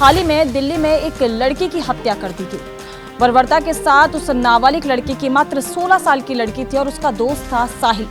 हाल ही में दिल्ली में एक लड़की की हत्या कर दी गई। बर्बरता के साथ उस नाबालिग लड़की की मात्र 16 साल की लड़की थी और उसका दोस्त था साहिल।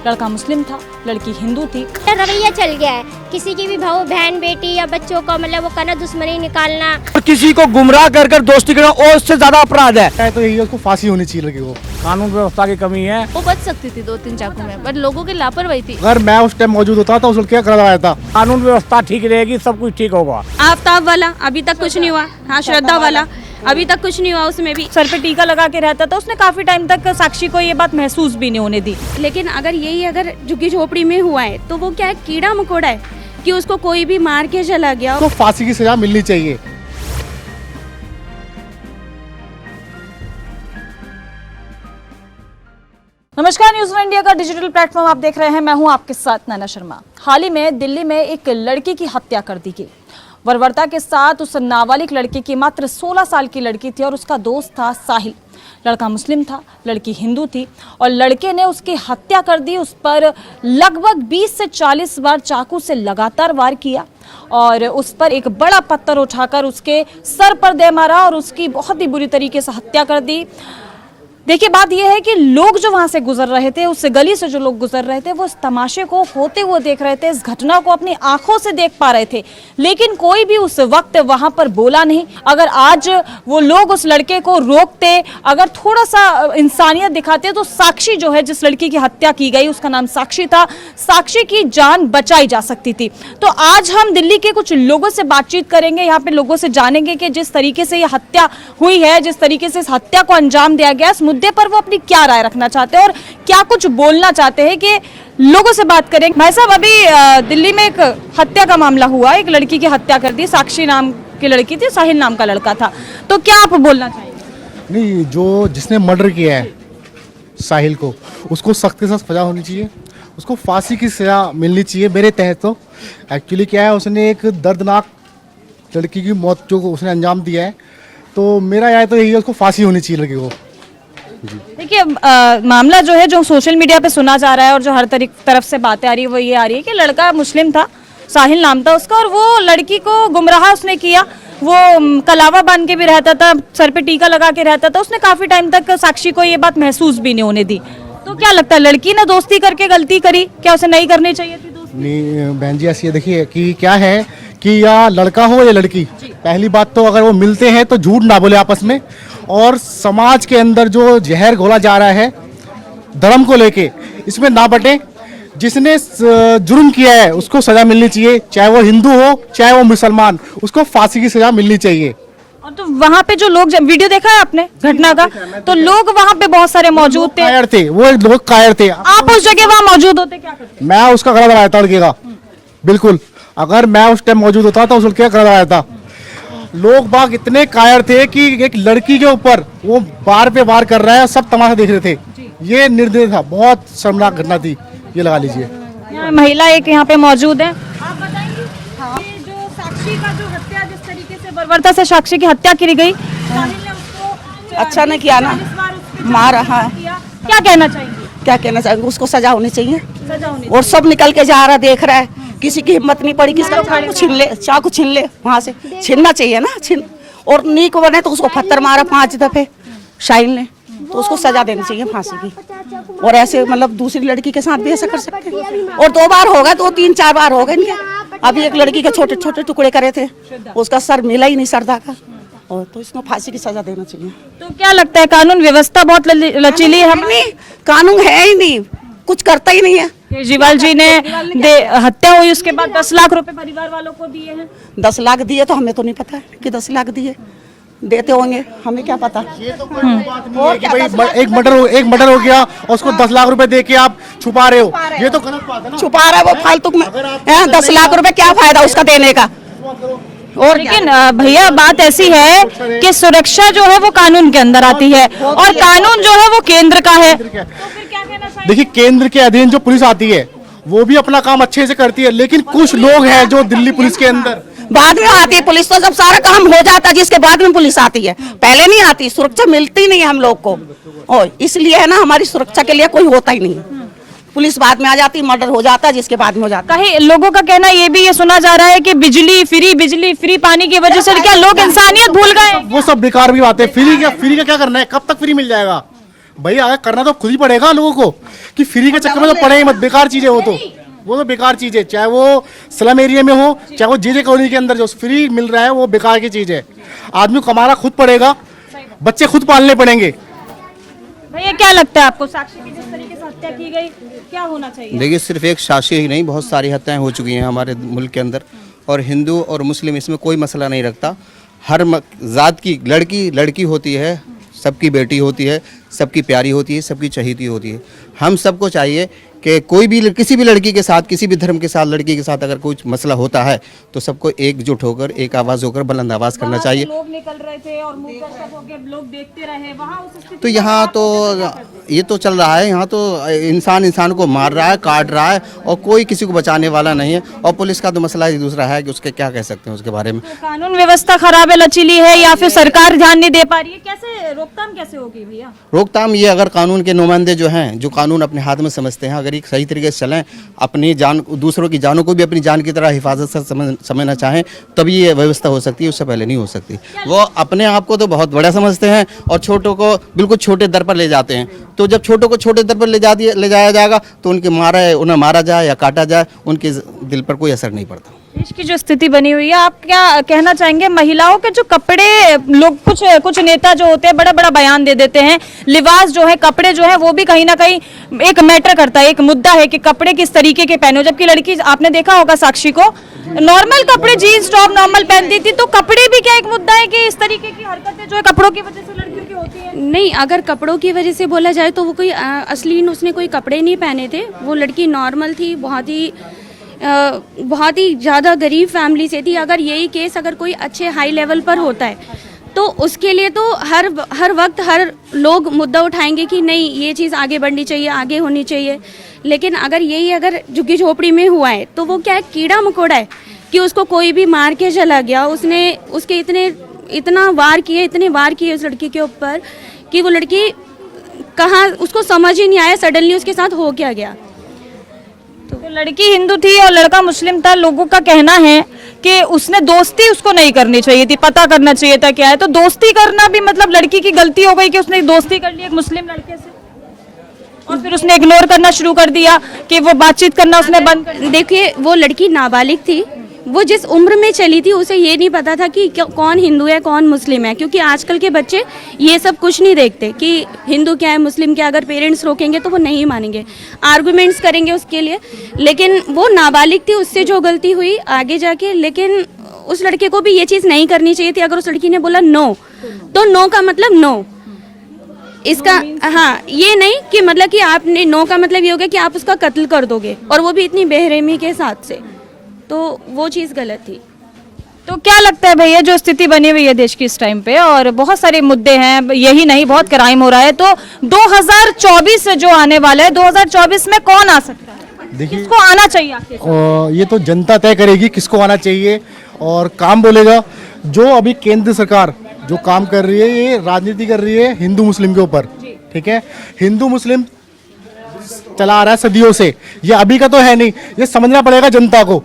लड़का मुस्लिम था, लड़की हिंदू थी। रवैया चल गया है, किसी की भी भाव बहन बेटी या बच्चों को मतलब वो करना, दुश्मनी निकालना, किसी को गुमराह कर कर दोस्ती करना और उससे ज्यादा अपराध है। तो यही उसको फांसी होनी चाहिए लड़की को। कानून व्यवस्था की कमी है। वो बच सकती थी 2-3 चाकू में, पर लोगों की लापरवाही थी। अगर मैं उस टाइम मौजूद होता तो उसको क्या करवाया था। कानून व्यवस्था ठीक रहेगी, सब कुछ ठीक होगा। आफ्ताब वाला अभी तक कुछ नहीं हुआ। हाँ, श्रद्धा वाला अभी तक कुछ नहीं हुआ। उसमें भी सर पे टीका लगा के रहता था। उसने काफी टाइम तक साक्षी को ये बात महसूस भी नहीं होने दी। लेकिन अगर यही अगर झुग्गी झोपड़ी में हुआ है तो वो क्या है, कीड़ा मकोड़ा है कि उसको कोई भी मार के चला गया। तो फांसी की सजा मिलनी चाहिए। नमस्कार, न्यूज़ वन इंडिया का डिजिटल प्लेटफॉर्म आप देख रहे हैं। मैं हूं आपके साथ नैना शर्मा। हाल ही में दिल्ली में एक लड़की की हत्या कर दी गई। बर्बरता के साथ उस नाबालिग लड़की की मात्र 16 साल की लड़की थी और उसका दोस्त था साहिल। लड़का मुस्लिम था, लड़की हिंदू थी और लड़के ने उसकी हत्या कर दी। उस पर लगभग 20 से 40 बार चाकू से लगातार वार किया और उस पर एक बड़ा पत्थर उठाकर उसके सर पर दे मारा और उसकी बहुत ही बुरी तरीके से हत्या कर दी। देखिए, बात यह है कि लोग जो वहां से गुजर रहे थे, उस गली से जो लोग गुजर रहे थे, वो इस तमाशे को होते हुए देख रहे थे, इस घटना को अपनी आंखों से देख पा रहे थे, लेकिन कोई भी उस वक्त वहां पर बोला नहीं। अगर आज वो लोग उस लड़के को रोकते, अगर थोड़ा सा इंसानियत दिखाते, तो साक्षी जो है, जिस लड़की की हत्या की गई, उसका नाम साक्षी था, साक्षी की जान बचाई जा सकती थी। तो आज हम दिल्ली के कुछ लोगों से बातचीत करेंगे, यहाँ पे लोगों से जानेंगे कि जिस तरीके से ये हत्या हुई है, जिस तरीके से इस हत्या को अंजाम दिया गया, इस मुद्दे पर वो अपनी क्या राय रखना चाहते हैं और क्या कुछ बोलना चाहते हैं, कि लोगों से बात करें। भाई साहब, अभी दिल्ली में एक हत्या का मामला हुआ, एक लड़की की हत्या कर दी। साक्षी नाम की लड़की थी, साहिल नाम का लड़का था। तो क्या आप बोलना चाहेंगे? नहीं, जो जिसने मर्डर किया है साहिल को, उसको सख्त से सख्त सजा होनी चाहिए। उसको फांसी की सजा मिलनी चाहिए मेरे तहत। तो एक्चुअली क्या है, उसने एक दर्दनाक लड़की की मौत जो उसने अंजाम दिया है, तो मेरा यह तो यही है, उसको फांसी होनी चाहिए लड़की को। देखिए, मामला जो है, जो सोशल मीडिया पे सुना जा रहा है और जो हर तरफ से बातें आ रही है, वो ये आ रही है कि लड़का मुस्लिम था, साहिल नाम था उसका, और वो लड़की को गुमराह उसने किया। वो कलावा बांध के भी रहता था, सर पे टीका लगा के रहता था। उसने काफी टाइम तक साक्षी को ये बात महसूस भी नहीं होने दी। तो क्या लगता है, लड़की ने दोस्ती करके गलती करी? क्या उसे नहीं करनी चाहिए थी दोस्ती? नहीं बहन जी, ऐसी देखिए कि क्या है कि या लड़का हो या लड़की, पहली बात तो अगर वो मिलते हैं तो झूठ ना बोले आपस में, और समाज के अंदर जो जहर घोला जा रहा है धर्म को लेके, इसमें ना बटे। जिसने जुर्म किया है उसको सजा मिलनी चाहिए, चाहे वो हिंदू हो चाहे वो मुसलमान, उसको फांसी की सजा मिलनी चाहिए। और तो वहाँ पे जो लोग, वीडियो देखा है आपने घटना का, तो लोग वहाँ पे बहुत सारे मौजूद थे। कायर थे वो लोग, कायर थे। आप उस जगह वहाँ मौजूद होते, क्या करते? मैं उसका गला दबाया था लड़के का, बिल्कुल। अगर मैं उस टाइम मौजूद होता तो उसको क्या करवाया था। लोग बाग इतने कायर थे कि एक लड़की के ऊपर वो बार पे बार कर रहा है, सब तमाशा देख रहे थे। ये निर्दय था, बहुत शर्मनाक घटना थी, ये लगा लीजिए। महिला एक यहाँ पे मौजूद है। आप बताएंगे कि जो साक्षी का जो हत्या, जिस तरीके से बर्बरता से साक्षी की हत्या की गई, साहिल ने उसको अच्छा नहीं किया ना, मारा। हाँ, क्या कहना चाहेंगे? क्या कहना चाहेंगे, उसको सजा होनी चाहिए। सजा होनी और सब निकल के जा रहा, देख रहा है, किसी की हिम्मत नहीं पड़ी, किसका चाकू छीन ले वहाँ से, छीनना चाहिए ना, और नीक बने तो उसको पत्थर मारा 5 दफे साहिल ने, तो उसको सजा देनी चाहिए फांसी की। और ऐसे मतलब दूसरी लड़की के साथ भी ऐसा कर सकते हैं। और 2 बार होगा, 2-3-4 बार हो गए इनके। अभी एक लड़की के छोटे छोटे टुकड़े करे थे, उसका सर मिला ही नहीं, सरदा का, और तो इसको फांसी की सजा देना चाहिए। तो क्या लगता है, कानून व्यवस्था बहुत लचीली है? नहीं, कानून है ही नहीं, कुछ करता ही नहीं है। केजरीवाल जी ने हत्या हुई उसके बाद 10 लाख रुपए परिवार वालों को दिए हैं। 10 लाख दिए तो हमें तो नहीं पता कि 10 लाख दिए, देते होंगे, हमें क्या पता। और एक मर्डर हो गया और उसको 10 लाख रुपए दे के आप छुपा रहे हो, ये तो गलत बात है ना। छुपा रहा है वो फालतू में, 10 लाख रुपए क्या फायदा उसका देने का। और लेकिन भैया, बात ऐसी है कि सुरक्षा जो है वो कानून के अंदर आती है और कानून जो है वो केंद्र का है। देखिए, केंद्र के अधीन जो पुलिस आती है वो भी अपना काम अच्छे से करती है, लेकिन कुछ लोग हैं जो दिल्ली पुलिस के अंदर बाद में आती है पुलिस। तो जब सारा काम हो जाता है जिसके बाद में पुलिस आती है, पहले नहीं आती। सुरक्षा मिलती नहीं है हम लोग को, और इसलिए है ना, हमारी सुरक्षा के लिए कोई होता ही नहीं। पुलिस बाद में आ जाती, मर्डर हो जाता है जिसके बाद में हो जाता है। कहीं लोगों का कहना ये भी ये सुना जा रहा है कि बिजली फ्री पानी की वजह से क्या लोग इंसानियत भूल गए? वो सब बेकार भी बातें। फ्री का क्या करना है? कब तक फ्री मिल जाएगा भाई? अगर करना तो खुद ही पड़ेगा लोगों को, कि फ्री के चक्कर में तो पड़े ही मत। बेकार चीज है वो तो बेकार चीज है, चाहे वो स्लम एरिया में हो, चाहे वो जे कॉलोनी के अंदर जो फ्री मिल रहा है वो बेकार की चीज है। आदमी को कमाना खुद पड़ेगा, बच्चे खुद पालने पड़ेंगे। भैया क्या लगता है आपको, साक्षी की जिस तरीके से हत्या की गई क्या होना चाहिए? देखिए, सिर्फ एक साक्षी ही नहीं, बहुत सारी हत्याएं हो चुकी हैं हमारे मुल्क के अंदर, और हिंदू और मुस्लिम इसमें कोई मसला नहीं रखता। हर जात की लड़की होती है, सबकी बेटी होती है, सबकी प्यारी होती है, सबकी चहेती होती है। हम सबको चाहिए कि कोई भी किसी भी लड़की के साथ, किसी भी धर्म के साथ लड़की के साथ अगर कोई मसला होता है तो सबको एकजुट होकर, एक आवाज़ होकर बुलंद आवाज़ करना चाहिए। लोग निकल रहे थे और मुंह पर सब हो गया, लोग देखते रहे वहाँ उस स्थिति तो यहाँ तो ये तो चल रहा है, यहाँ तो इंसान को मार रहा है, काट रहा है, और कोई किसी को बचाने वाला नहीं है। और पुलिस का तो मसला ही दूसरा है कि उसके क्या कह सकते हैं उसके बारे में। कानून व्यवस्था खराब है, लचीली है, या फिर सरकार ध्यान नहीं दे पा रही है? कैसे रोकथाम कैसे होगी भैया? रोकथाम ये, अगर कानून के नुमाइंदे जो हैं, जो कानून अपने हाथ में समझते हैं, अगर एक सही तरीके से चलें, अपनी जान, दूसरों की जानों को भी अपनी जान की तरह हिफाजत से समझना चाहें, तभी ये व्यवस्था हो सकती है, उससे पहले नहीं हो सकती। वो अपने आप को तो बहुत बड़ा समझते हैं और छोटों को बिल्कुल छोटे दर पर ले जाते हैं। तो जब छोटों को छोटे दर पर ले जाया जाएगा तो उन्हें मारा जाए या काटा जाए, उनके दिल पर कोई असर नहीं पड़ता। देश की जो स्थिति बनी हुई है, आप क्या कहना चाहेंगे? महिलाओं के जो कपड़े, लोग कुछ नेता जो होते हैं बड़ा बड़ा बयान दे देते हैं, लिबास जो है, कपड़े जो है, वो भी कहीं ना कहीं एक मैटर करता है, एक मुद्दा है कि कपड़े किस तरीके के पहने हो। जबकि लड़की, आपने देखा होगा साक्षी को, नॉर्मल कपड़े, जीन्स टॉप नॉर्मल पहनती थी, तो कपड़े भी क्या एक मुद्दा है कि इस तरीके की हरकतें जो है कपड़ों की वजह से लड़कियों की होती है? नहीं, अगर कपड़ों की वजह से बोला जाए तो वो कोई अश्लील, उसने कोई कपड़े नहीं पहने थे। वो लड़की नॉर्मल थी, बहुत ही ज़्यादा गरीब फैमिली से थी। अगर यही केस अगर कोई अच्छे हाई लेवल पर होता है तो उसके लिए तो हर वक्त हर लोग मुद्दा उठाएंगे कि नहीं, ये चीज़ आगे बढ़नी चाहिए, आगे होनी चाहिए। लेकिन अगर झुग्गी झोपड़ी में हुआ है तो वो क्या है, कीड़ा मकोड़ा है कि उसको कोई भी मार के चला गया। उसके इतने वार किए उस लड़की के ऊपर कि वो लड़की कहाँ, उसको समझ ही नहीं आया सडनली उसके साथ हो क्या गया। तो लड़की हिंदू थी और लड़का मुस्लिम था। लोगों का कहना है कि उसने दोस्ती उसको नहीं करनी चाहिए थी, पता करना चाहिए था क्या है। तो दोस्ती करना भी मतलब लड़की की गलती हो गई कि उसने दोस्ती कर ली एक मुस्लिम लड़के से, और फिर उसने इग्नोर करना शुरू कर दिया कि वो बातचीत करना उसने बंद कर दिया। देखिए, वो लड़की नाबालिग थी, वो जिस उम्र में चली थी उसे ये नहीं पता था कि कौन हिंदू है कौन मुस्लिम है, क्योंकि आजकल के बच्चे ये सब कुछ नहीं देखते कि हिंदू क्या है मुस्लिम क्या। अगर पेरेंट्स रोकेंगे तो वो नहीं मानेंगे, आर्गुमेंट्स करेंगे उसके लिए। लेकिन वो नाबालिग थी, उससे जो गलती हुई आगे जाके, लेकिन उस लड़के को भी ये चीज़ नहीं करनी चाहिए थी। अगर उस लड़की ने बोला नो, तो नो का मतलब नो, इसका हाँ ये नहीं कि मतलब कि आपने, नो का मतलब ये हो गया कि आप उसका कत्ल कर दोगे, और वो भी इतनी बेरहमी के साथ से, तो वो चीज़ गलत थी। तो क्या लगता है भैया, जो स्थिति बनी हुई है देश की इस टाइम पे, और बहुत सारे मुद्दे हैं, यही नहीं बहुत क्राइम हो रहा है, तो 2024 जो आने वाला है, 2024 में कौन आ सकता है? देखिए, किसको आना चाहिए आखिर? ये तो जनता तय करेगी किसको आना चाहिए और काम बोलेगा। जो अभी केंद्र सरकार जो काम कर रही है, ये राजनीति कर रही है हिंदू मुस्लिम के ऊपर, ठीक है। हिंदू मुस्लिम चला आ रहा है सदियों से, ये अभी का तो है नहीं। ये समझना पड़ेगा जनता को,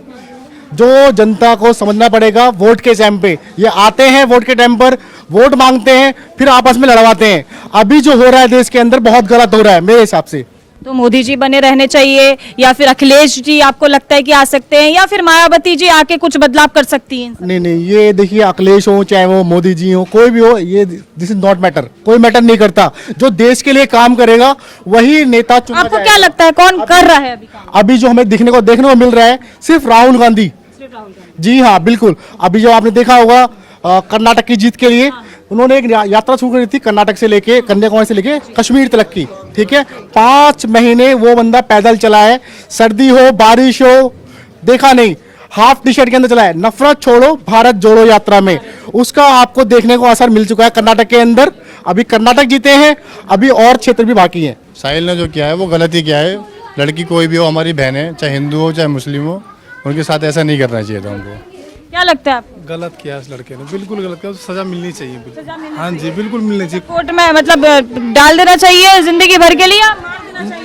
जो जनता को समझना पड़ेगा। वोट के टाइम पे ये आते हैं, वोट के टाइम पर वोट मांगते हैं, फिर आपस में लड़वाते हैं। अभी जो हो रहा है देश के अंदर बहुत गलत हो रहा है मेरे हिसाब से। तो मोदी जी बने रहने चाहिए, या फिर अखिलेश जी आपको लगता है कि आ सकते हैं, या फिर मायावती जी आके कुछ बदलाव कर सकती हैं? नहीं, ये देखिए, अखिलेश हो चाहे वो मोदी जी हो, कोई भी हो, ये दिस इज नॉट मैटर, कोई मैटर नहीं करता। जो देश के लिए काम करेगा वही नेता चुना आपको जाएगा। क्या लगता है कौन कर रहा है अभी काम? अभी जो हमें देखने को मिल रहा है सिर्फ राहुल गांधी। जी हाँ, बिल्कुल। अभी जो आपने देखा होगा कर्नाटक की जीत के लिए उन्होंने एक यात्रा शुरू करी थी, कर्नाटक से लेके, कन्याकुमारी से लेके कश्मीर तक की, ठीक है। 5 महीने वो बंदा पैदल चला है, सर्दी हो बारिश हो देखा नहीं, हाफ टी शर्ट के अंदर चला है। नफरत छोड़ो भारत जोड़ो यात्रा में उसका आपको देखने को असर मिल चुका है कर्नाटक के अंदर। अभी कर्नाटक जीते हैं, अभी और क्षेत्र भी बाकी हैं। साहिल ने जो किया है वो गलत ही किया है। लड़की कोई भी हो, हमारी बहन है, चाहे हिंदू हो चाहे मुस्लिम हो, उनके साथ ऐसा नहीं करना चाहिए था उनको। क्या लगता है आपको? गलत किया इस लड़के ने, बिल्कुल गलत किया, सजा मिलनी चाहिए बिल्कुल। हाँ जी, बिल्कुल मिलनी चाहिए। कोर्ट में मतलब डाल देना चाहिए जिंदगी भर के लिए?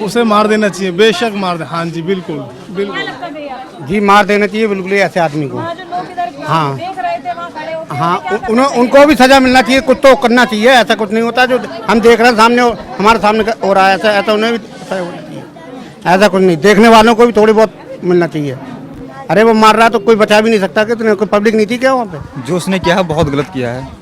उसे मार देना चाहिए, बेशक मार दे। हाँ जी, बिल्कुल बिल्कुल जी मार देना चाहिए बिल्कुल ही ऐसे आदमी को। हाँ देख रहे थे वहाँ खड़े होकर। हाँ उनको भी सजा मिलना चाहिए, कुछ तो करना चाहिए। ऐसा कुछ नहीं होता जो हम देख रहे हैं सामने, हमारे सामने हो रहा है, ऐसा उन्हें भी सजा होनी चाहिए। ऐसा कुछ नहीं, देखने वालों को भी थोड़ी बहुत मिलना चाहिए। अरे वो मार रहा है तो कोई बचा भी नहीं सकता कि कोई पब्लिक नहीं थी क्या वहाँ पे? जो उसने किया है बहुत गलत किया है।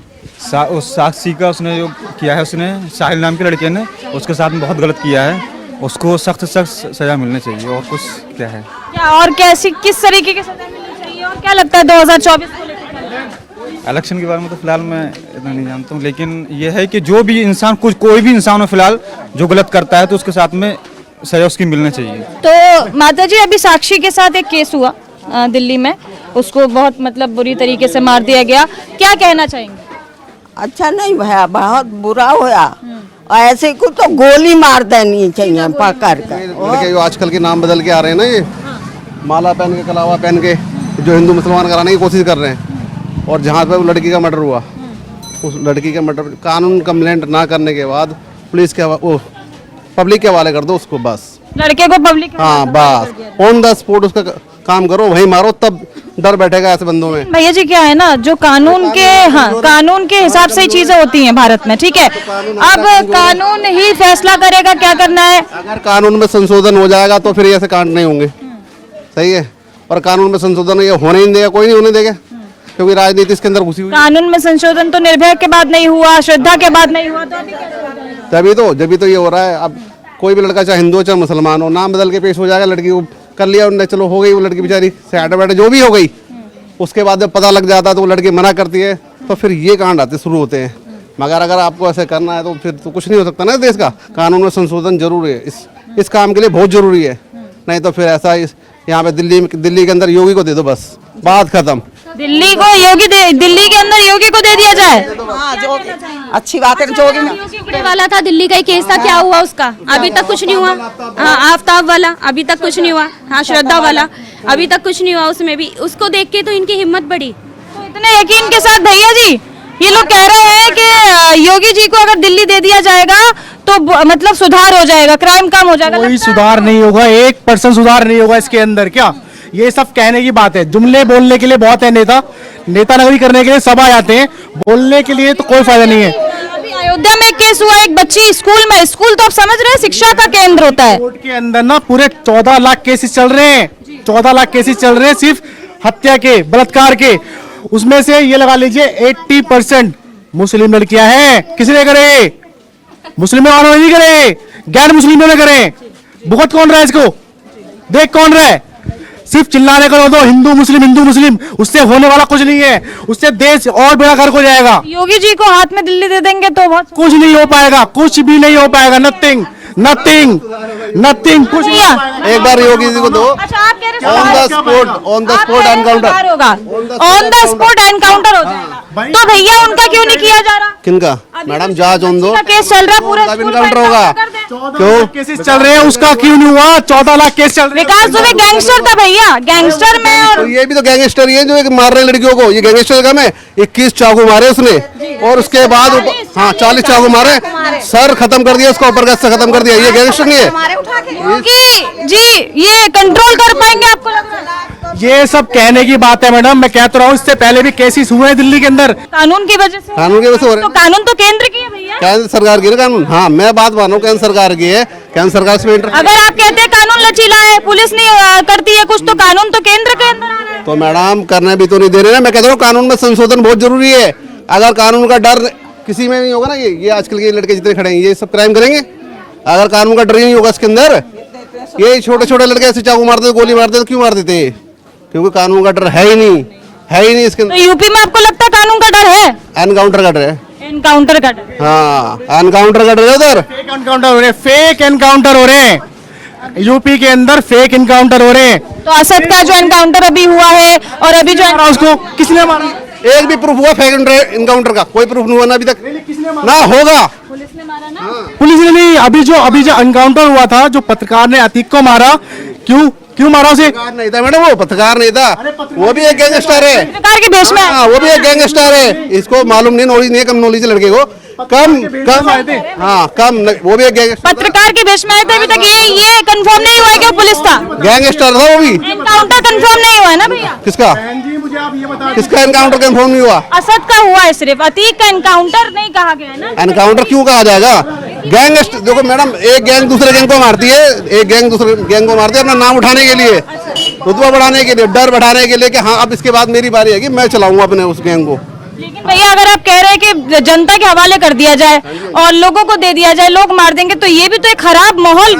उस साक्षी का उसने जो किया है, उसने साहिल नाम के लड़के ने उसके साथ में बहुत गलत किया है। उसको सख्त सख्त सजा मिलनी चाहिए। और कुछ क्या है, क्या और कैसी किस तरीके की सजा मिलनी चाहिए और क्या लगता है 2024 को लेकर? इलेक्शन के बारे में तो फिलहाल मैं इतना नहीं जानता हूँ, लेकिन ये है कि जो भी इंसान कोई भी इंसान हो फिलहाल जो गलत करता है तो उसके साथ में सजा उसकी मिलनी चाहिए। तो माता जी, अभी साक्षी के साथ एक केस हुआ दिल्ली में, उसको बहुत मतलब बुरी तरीके से मार दिया गया, क्या कहना चाहेंगे? अच्छा नहीं भैया, बहुत बुरा होया। ऐसे को तो गोली मार देनी चाहिए पकड़ कर। लड़के जो आजकल के नाम बदल के आ रहे हैं ना, ये माला पहन के, कलावा पहन के, जो हिंदू मुसलमान कराने की कोशिश कर रहे हैं। और जहाँ पे वो लड़की का मर्डर हुआ, उस लड़की का मर्डर कानून कंप्लेंट ना करने के बाद पुलिस के वो पब्लिक के हवाले कर दो उसको, बस लड़के को पब्लिक के हाँ बस ऑन द स्पॉट उसका काम करो, वहीं मारो, तब डर बैठेगा ऐसे बंदों में। भैया जी, क्या है ना, जो कानून के कानून के हिसाब से ही चीजें होती हैं भारत में, ठीक है। अब कानून ही फैसला करेगा क्या करना है। अगर कानून में संशोधन हो जाएगा तो फिर ऐसे कांड नहीं होंगे, सही है। और कानून में संशोधन ये होने ही नहीं देगा, कोई नहीं होने देगा, क्योंकि राजनीति इसके अंदर घुसी हुई। कानून में संशोधन तो निर्भया के बाद नहीं हुआ, श्रद्धा के बाद नहीं हुआ, तो अभी कैसे होगा? जब तो ये हो रहा है। अब कोई भी लड़का चाहे हिंदू चाहे मुसलमान हो, नाम बदल के पेश हो जाएगा, लड़की को कर लिया उन्होंने, चलो हो गई वो लड़की बेचारी से बैठे जो भी हो गई। उसके बाद जब पता लग जाता है तो वो लड़की मना करती है, तो फिर ये कांड आते शुरू होते हैं। मगर अगर आपको ऐसे करना है तो फिर तो कुछ नहीं हो सकता ना देश का। कानून में संशोधन जरूरी है, इस काम के लिए बहुत जरूरी है। नहीं तो फिर ऐसा यहाँ पे दिल्ली के अंदर योगी को दे दो, बस बात खत्म। दिल्ली के अंदर योगी को दे दिया जाए? अच्छी बात है। जोगी टुकड़े वाला था, दिल्ली का ही केस था, क्या हुआ उसका? अभी तक कुछ नहीं हुआ। हाँ, आफ्ताब वाला अभी तक कुछ नहीं हुआ। हाँ, श्रद्धा वाला अभी तक कुछ नहीं हुआ। उसमें भी उसको देख के तो इनकी हिम्मत बढ़ी। तो इतने यकीन के साथ भैया जी ये लोग कह रहे हैं कि योगी जी को अगर दिल्ली दे दिया जाएगा तो मतलब सुधार हो जाएगा, क्राइम कम हो जाएगा। कोई सुधार नहीं होगा, 1% सुधार नहीं होगा इसके अंदर। क्या ये सब कहने की बात है? जुमले बोलने के लिए बहुत है, नेता नगरी करने के लिए सब आ जाते हैं, बोलने के लिए तो कोई फायदा नहीं है। अभी अयोध्या में एक केस हुआ, एक बच्ची स्कूल तो आप समझ रहे हैं शिक्षा का केंद्र होता है। कोर्ट के अंदर ना पूरे 14 लाख केसेस चल रहे हैं, 14 लाख केसेस चल रहे हैं सिर्फ हत्या के, बलात्कार के। उसमें से ये लगा लीजिए 80% मुस्लिम लड़कियां हैं। किसने करे? मुस्लिमों वालों ने नहीं करे, गैर मुस्लिमों ने करे। भुगत कौन रहा है इसको? देख कौन रहा है? सिर्फ चिल्लाने का दो, हिंदू मुस्लिम, उससे होने वाला कुछ नहीं है। उससे देश और बेड़ा गर्क हो जाएगा। योगी जी को हाथ में दिल्ली दे देंगे तो बहुत कुछ नहीं हो पाएगा, कुछ भी नहीं हो पाएगा। नथिंग कुछ नहीं। एक बार योगी जी को दो, अच्छा, आप कह रहे ऑन द स्पॉट एनकाउंटर होगा, ऑन द स्पॉट एनकाउंटर हो जाएगा। तो भैया उनका क्यों नहीं किया जा रहा? किनका? मैडम जांच होने दो, केस चल रहा है पूरा, एनकाउंटर होगा। क्यों केसेस चल रहे हैं, उसका क्यों नहीं हुआ? 14 लाख केस चल रहे हैं। विकास दुबे गैंगस्टर था भैया, गैंगस्टर में। और तो ये भी तो गैंगस्टर ही है जो मार रहे हैं लड़कियों को। ये गैंगस्टर का में 21 चाकू मारे उसने, और उसके बाद 40 चाकू मारे, सर खत्म कर दिया उसका, ऊपर का खत्म कर दिया। ये गैंगस्टर नहीं है। योगी जी ये कंट्रोल कर पाएंगे आपको लग रहा है? ये सब कहने की बात है मैडम, मैं कहता रहा हूँ इससे पहले भी केसेस हुए हैं दिल्ली के अंदर। कानून की वजह से हो रहे हैं। तो कानून तो केंद्र की है भैया, केंद्र सरकार की ना कानून। हाँ, मैं बात मान रहा हूँ केंद्र सरकार की है, केंद्र सरकार से अगर आप कहते हैं कानून लचीला है, पुलिस नहीं करती है कुछ, तो कानून तो केंद्र के अंदर आ रहा है। तो मैडम करने भी तो नहीं दे रहे ना। मैं कहता हूँ कानून में संशोधन बहुत जरूरी है। अगर कानून का डर किसी में नहीं होगा ना, ये आजकल के लड़के जितने खड़े हैं ये सब क्राइम करेंगे। अगर कानून का डर ही नहीं होगा इसके अंदर, ये छोटे लड़के ऐसे चाकू मारते, गोली मारते, तो क्यों मार देते? क्योंकि कानून का डर है ही नहीं इसके अंदर। तो यूपी में आपको लगता है कानून का डर है? एनकाउंटर का डर है। एनकाउंटर का डर? हाँ, एनकाउंटर का डर है उधर। फेक एनकाउंटर हो रहे हैं यूपी के अंदर, फेक एनकाउंटर हो रहे हैं। तो असद का जो एनकाउंटर अभी हुआ है, और अभी जो उसको किसने मारा? एक भी प्रूफ हुआ फेक एनकाउंटर का? कोई प्रूफ नहीं हुआ ना अभी तक, ना होगा। पुलिस ने नहीं। अभी जो एनकाउंटर हुआ था, जो पत्रकार ने अतीक को मारा, क्यों मारा उसे? नहीं था मैडम, वो पत्रकार नहीं था, वो भी एक गैंगस्टर है। पत्रकार के भेष में? हाँ, वो भी एक गैंगस्टर है। इसको मालूम नहीं, नॉलेज नहीं है, कम नॉलेज है लड़के को। कम हाँ कम वो भी एक गैंगस्टर पत्रकार के वेश में आए थे, अभी तक ये कंफर्म नहीं हुआ है कि वो पुलिस था। गैंगस्टर था वो भी। एनकाउंटर कंफर्म नहीं हुआ है ना भैया? किसका किसका एनकाउंटर कंफर्म नहीं हुआ? असद का हुआ है, सिर्फ अतीक का एनकाउंटर नहीं कहा गया है ना। एनकाउंटर क्यों कहा जाएगा? गैंगस्टर देखो मैडम, एक गैंग दूसरे गैंग को मारती है, एक गैंग दूसरे गैंग को मारती है अपना नाम उठाने के लिए, रुतबा बढ़ाने के लिए, डर बढ़ाने के लिए कि हाँ अब इसके बाद मेरी बारी है कि मैं चलाऊंगा अपने उस गैंग को। लेकिन भैया अगर आप कह रहे हैं कि जनता के हवाले कर दिया जाए और लोगों को दे दिया जाए, लोग मार देंगे, तो ये भी तो एक खराब माहौल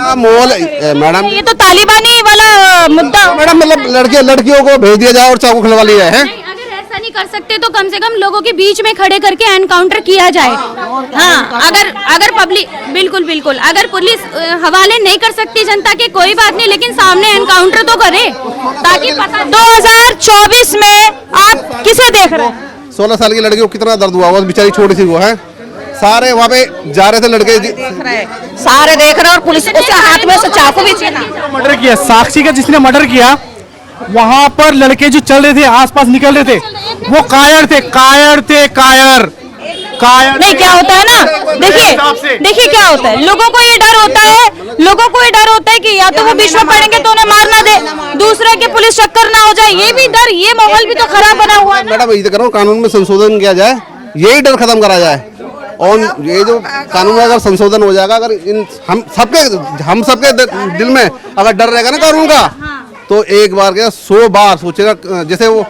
मैडम ये तो तालिबानी वाला मुद्दा। मैडम मतलब लड़कियों को भेज दिया जाए और चाकू खिलवा लिया है। अगर ऐसा नहीं कर सकते तो कम से कम लोगों के बीच में खड़े करके एनकाउंटर किया जाए। हाँ, अगर पब्लिक बिल्कुल अगर पुलिस हवाले नहीं कर सकती जनता के, कोई बात नहीं, लेकिन सामने एनकाउंटर तो करे ताकि पता। 2024 में आप किसे देख रहे हैं? 16 साल की लड़की को कितना दर्द हुआ, वो बेचारी छोटी सी वो है, सारे वहाँ पे जा रहे थे लड़के सारे देख रहे और पुलिस को हाथ में से चाकू भी छीना। मर्डर किया, साक्षी का जिसने मर्डर किया, वहां पर लड़के जो चल रहे थे आसपास निकल रहे थे, वो कायर थे। नहीं, क्या होता है ना, देखिए क्या होता है, लोगों को ये डर होता है कि या तो वो बीच में पड़ेंगे तो उन्हें मार ना दे, दूसरे की पुलिस चक्कर ना हो जाए, ये भी डर, ये माहौल भी तो खराब बना हुआ है। मैडम यही तो कर रहा हूँ, कानून में संशोधन किया जाए, यही डर खत्म करा जाए। और ये जो कानून में अगर संशोधन हो जाएगा, अगर इन हम सबके दिल में अगर डर रहेगा ना कानून का, तो एक बार क्या 100 बार सोचेगा। जैसे वो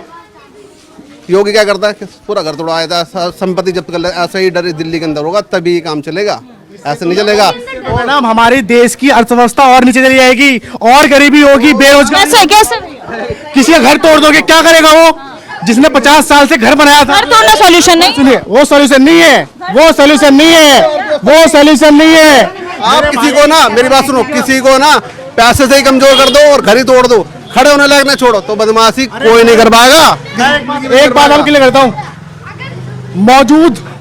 योगी क्या करता है कि पूरा घर तोड़ाया था, संपत्ति जब्त कर ले, ऐसे ही डर दिल्ली के अंदर होगा तभी काम चलेगा, ऐसे नहीं चलेगा। मैडम हमारी देश की अर्थव्यवस्था और नीचे चली जाएगी और गरीबी होगी, बेरोजगार। कैसे किसी का घर तोड़ दोगे, क्या करेगा वो जिसने 50 साल से घर बनाया था? घर तोड़ना सॉल्यूशन नहीं। सुनिए, वो सॉल्यूशन नहीं है। आप किसी को ना, मेरी बात सुनो, किसी को ना पैसे से ही कमजोर कर दो और घर ही तोड़ दो, खड़े होने लायक ना छोड़ो, तो बदमाशी कोई नहीं कर पाएगा। एक बात हम क्लियर करता हूँ,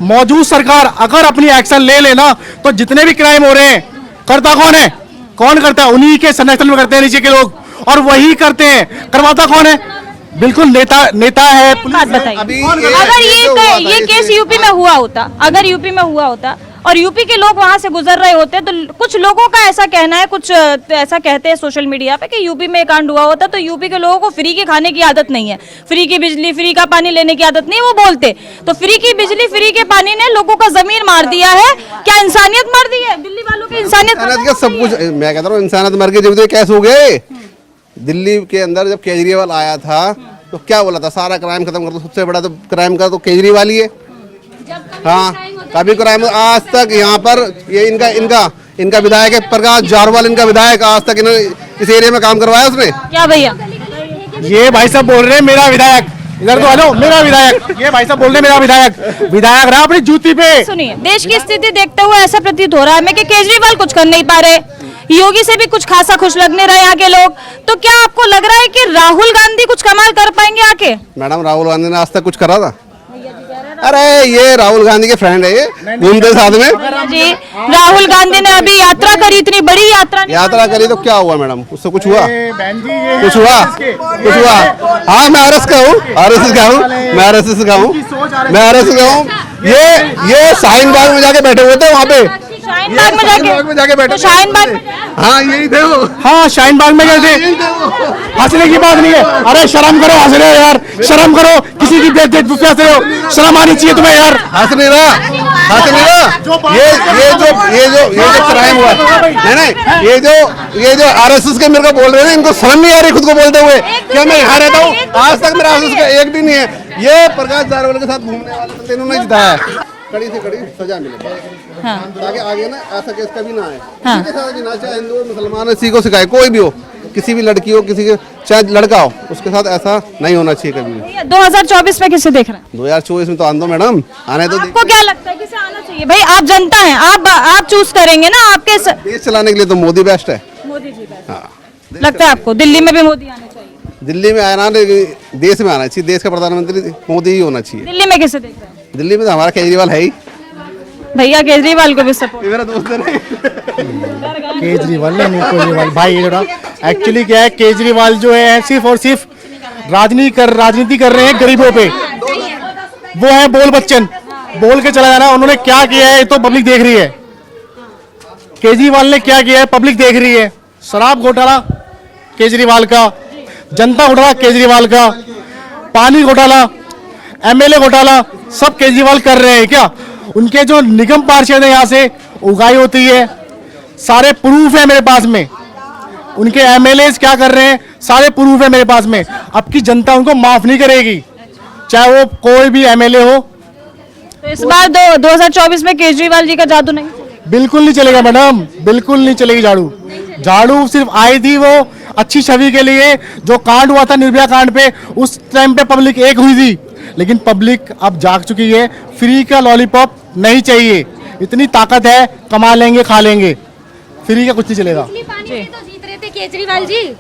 मौजूद सरकार अगर अपनी एक्शन ले लेना तो जितने भी क्राइम हो रहे हैं, करता कौन करता है? उन्हीं के संरक्षण में करते हैं नीचे के लोग, और वही करते हैं। करवाता कौन है? बिल्कुल नेता है। बात बताइए, अगर ये केस यूपी में हुआ होता, और यूपी के लोग वहां से गुजर रहे होते, तो कुछ लोगों का ऐसा कहना है, कुछ ऐसा कहते हैं सोशल मीडिया पे कि यूपी में कांड हुआ होता तो यूपी के लोगों को फ्री के खाने की आदत नहीं है, फ्री की बिजली, फ्री का पानी लेने की आदत नहीं, वो बोलते तो फ्री की बिजली, फ्री के पानी ने लोगों का जमीन मार दिया है। क्या इंसानियत मर दी है? दिल्ली वालों की इंसानियत सब कुछ, मैं कहता हूँ इंसानियत मर गई, जब तो कैसे हो गए। दिल्ली के अंदर जब केजरीवाल आया था तो क्या बोला था, सारा क्राइम खत्म कर दो, सबसे बड़ा तो क्राइम का तो केजरीवाल ही है। हाँ, कभी क्राइम आज तक यहाँ पर ये इनका विधायक है प्रकाश जारवाल, इनका विधायक, आज तक इन्होंने इस एरिया में काम करवाया उसने क्या? भैया ये भाई साहब बोल रहे हैं मेरा विधायक, इधर तो हेलो, मेरा विधायक, ये भाई साहब बोल रहे हैं मेरा विधायक रहा अपनी जूती पे। सुनिए, देश की स्थिति देखते हुए ऐसा प्रतीत हो रहा है कि केजरीवाल कुछ कर नहीं पा रहे, योगी से भी कुछ खासा खुश लगने रहे आगे लोग, तो क्या आपको लग रहा है कि राहुल गांधी कुछ कमाल कर पाएंगे आके? मैडम राहुल गांधी ने आज तक कुछ करा था? अरे ये राहुल गांधी के फ्रेंड है, ये घूमते साथ में जी। राहुल गांधी ने अभी यात्रा करी, इतनी बड़ी यात्रा करी, तो क्या हुआ मैडम? उससे कुछ हुआ? हाँ, मैं आरएस का हूँ। ये शाहीन बाग में जाके बैठे हुए थे, वहाँ पे शाहीन बाग में जाके बैठे। शाहीन बाग, हाँ यही थे वो। हाँ, शाहीन बाग में गए थे। हंसने की बात नहीं है, अरे शर्म करो, हंस रहे हो यार, शर्म करो, किसी की बेइज्जती हंस रहे हो, शर्म आनी चाहिए तुम्हें यार। हंस नहीं रहा। ये जो क्राइम हुआ, नहीं, ये जो आरएसएस के मेरे को बोल रहे हैं, इनको शर्म नहीं आ रही खुद को बोलते हुए क्या मैं यहाँ रहता हूँ? आज तक मेरा आरएसएस का एक भी नहीं है। ये प्रकाश जारवाल के साथ घूमने वाले बंदे इन्होंने जिताया, कड़ी से कड़ी सजा मिले, ताकि आगे ना ऐसा केस कभी ना आए। किसी के साथ भी ना, चाहे हिंदू मुसलमान, किसी को सिखाए, कोई भी हो, किसी भी लड़की हो, किसी के चाहे लड़का हो, उसके साथ ऐसा नहीं होना चाहिए कभी भी। 2024 में किसे देख रहे हैं? 2024 में तो आने दो मैडम, आने तो। आपको क्या लगता है किसे आना चाहिए? भाई आप जनता हैं, आप चूज करेंगे ना, आपके देश चलाने के लिए तो मोदी बेस्ट है। मोदी जी बेस्ट। हाँ, लगता है आपको दिल्ली में भी मोदी आना चाहिए? दिल्ली में आना, देश में आना चाहिए, देश का प्रधानमंत्री मोदी ही होना चाहिए। दिल्ली में किसे देख रहे हैं? दिल्ली में तो हमारा केजरीवाल है ही। भैया केजरीवाल को भी सपोर्ट? मेरा दोस्त है। केजरीवाल भाई, एक्चुअली क्या है, केजरीवाल जो है सिर्फ और सिर्फ राजनीति कर रहे हैं गरीबों पे। वो है बोल बच्चन, बोल के चला जाना। उन्होंने क्या किया है तो पब्लिक देख रही है। केजरीवाल ने क्या किया है पब्लिक देख रही है। शराब घोटाला केजरीवाल का, जनता घोटाला केजरीवाल का, पानी घोटाला, एमएलए घोटाला सब केजरीवाल कर रहे हैं क्या? उनके जो निगम पार्षद है यहाँ से उगाई होती है, सारे प्रूफ है मेरे पास में। उनके एमएलए क्या कर रहे हैं सारे प्रूफ है मेरे पास में। अब की जनता उनको माफ नहीं करेगी, चाहे वो कोई भी एमएलए हो। तो इस बार 2024 में केजरीवाल जी का जादू नहीं, बिल्कुल नहीं चलेगा मैडम, बिल्कुल नहीं चलेगी झाड़ू। झाड़ू सिर्फ आई थी वो अच्छी छवि के लिए। जो कांड हुआ था निर्भया कांड पे, उस टाइम पे पब्लिक एक हुई थी, लेकिन पब्लिक अब जाग चुकी है। फ्री का लॉलीपॉप नहीं चाहिए। इतनी ताकत है, कमा लेंगे खा लेंगे, फ्री का कुछ नहीं चलेगा। बिजली पानी से तो जीत रहे थे केजरीवाल जी।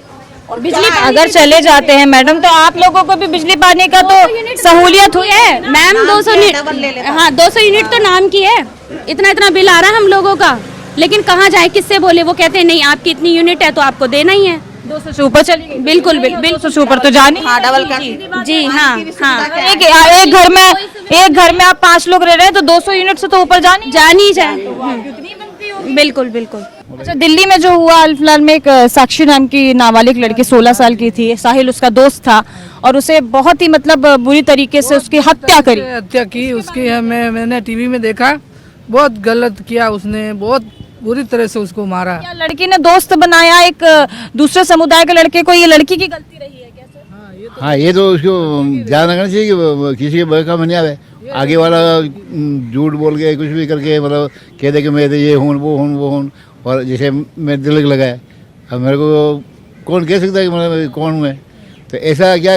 और बिजली अगर चले जाते हैं मैडम तो आप लोगों को भी बिजली पानी का तो सहूलियत हुई है मैम। 200 यूनिट, हाँ 200 यूनिट तो नाम की है। इतना बिल आ रहा है हम लोगों का, लेकिन कहाँ जाए, किससे बोले? वो कहते हैं नहीं आपकी इतनी यूनिट है तो आपको देना ही है। 200 से ऊपर चली गई। बिल्कुल 200 से ऊपर तो जानी। हाँ डबल कर जी हाँ हाँ। एक घर में आप 5 लोग रह रहे हैं तो 200 यूनिट से तो ऊपर जानी जाए। बिल्कुल बिल्कुल। अच्छा, दिल्ली में जो हुआ हाल फिलहाल में, एक साक्षी नाम की नाबालिग लड़की 16 साल की थी, साहिल उसका दोस्त था और उसे बहुत ही मतलब बुरी तरीके से उसकी हत्या की उसकी मैंने टीवी में देखा। बहुत गलत किया उसने, बहुत बुरी तरह से उसको मारा। क्या लड़की ने दोस्त बनाया एक दूसरे समुदाय के लड़के को? ये लड़की की गलती रही है क्या सर? हाँ ये तो उसको ध्यान रखना चाहिए कि किसी के बहका में नहीं आवे। आगे वाला झूठ बोल के कुछ भी करके मतलब कह दे कि मैं तो ये हूँ वो हूँ, और जैसे मैं तिलक लगाया, अब मेरे को कौन कह सकता है कि मतलब कौन हूँ मैं? तो ऐसा क्या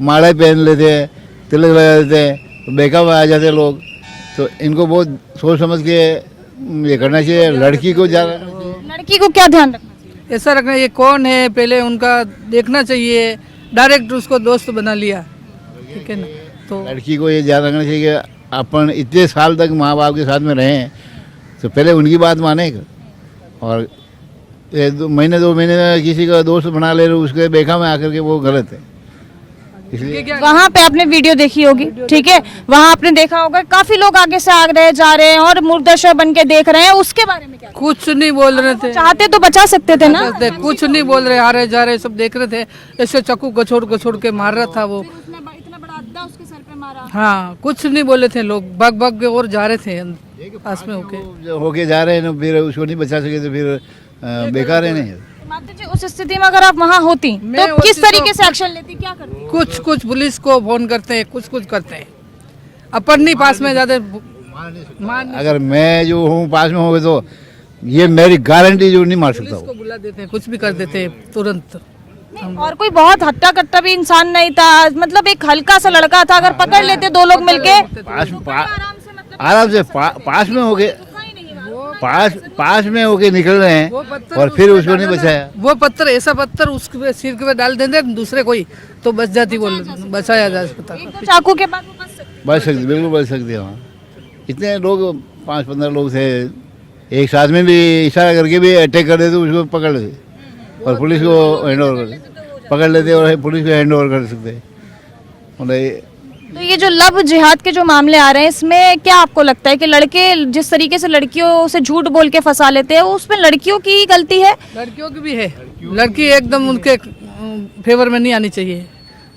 माला पहन लेते हैं, तिलक लगा देते हैं, बहका में आ जाते हैं लोग। तो इनको बहुत सोच समझ के ये करना चाहिए। लड़की को ज़्यादा, लड़की को क्या ध्यान रखना चाहिए? ऐसा रखना, ये कौन है पहले उनका देखना चाहिए। डायरेक्ट उसको दोस्त बना लिया, ठीक है ना? तो लड़की को ये ध्यान रखना चाहिए कि अपन इतने साल तक माँ बाप के साथ में रहें तो पहले उनकी बात माने। और 2 महीने 2 महीने में किसी का दोस्त बना ले उसके बेखा में आकर के वो गलत है। इसलिए वहाँ पे आपने वीडियो देखी होगी, ठीक है, वहाँ आपने देखा होगा काफी लोग आगे से आ रहे जा रहे हैं और मूर्दर्शक बन के देख रहे हैं। उसके बारे में क्या? कुछ नहीं बोल रहे थे, चाहते तो बचा सकते थे ना। कुछ नहीं बोल रहे, आ रहे जा रहे सब देख रहे थे। ऐसे चाकू गछोड़ के मार रहा था वो। इतना बड़ा अद्दा उसके सर पे मारा। हाँ कुछ नहीं बोले थे लोग, भाग के और जा रहे थे पास में होके जा रहे हैं, फिर उसको नहीं बचा सके तो फिर बेकार है। नहीं माता जी, उस स्थिति में अगर आप वहाँ होती तो किस तरीके से एक्शन लेती, क्या करती? कुछ पुलिस को फोन करते हैं, कुछ करते हैं। अपन नहीं पास में ज्यादा अगर मैं जो हूँ पास में होगा तो ये मेरी गारंटी जो नहीं मार सकता पुलिस को बुला देते हैं, कुछ भी कर देते हैं तुरंत। और कोई बहुत हट्टा कट्टा भी इंसान नहीं था, मतलब एक हल्का सा लड़का था। अगर पकड़ लेते 2 लोग मिलके आराम से पास में हो गए, पास में होके निकल रहे हैं और फिर उसको नहीं बचाया। वो पत्थर, ऐसा पत्थर उसके सिर के डाल देते दूसरे कोई तो बच जाती, वो बचाया जा सकता। चाकू के बाद बच सकते, बिल्कुल बच सकते हैं। वहाँ इतने लोग 5-15 लोग थे, एक साथ में भी इशारा करके भी अटैक कर देते, उसको पकड़ लेते और पुलिस को हैंड ओवर कर पकड़ लेते और पुलिस को हैंड ओवर कर सकते। मतलब तो ये जो लव जिहाद के जो मामले आ रहे हैं, इसमें क्या आपको लगता है कि लड़के जिस तरीके से लड़कियों से झूठ बोल के फंसा लेते हैं, उसमें लड़कियों की गलती है? लड़कियों की भी है। लड़की एकदम उनके फेवर में नहीं आनी चाहिए।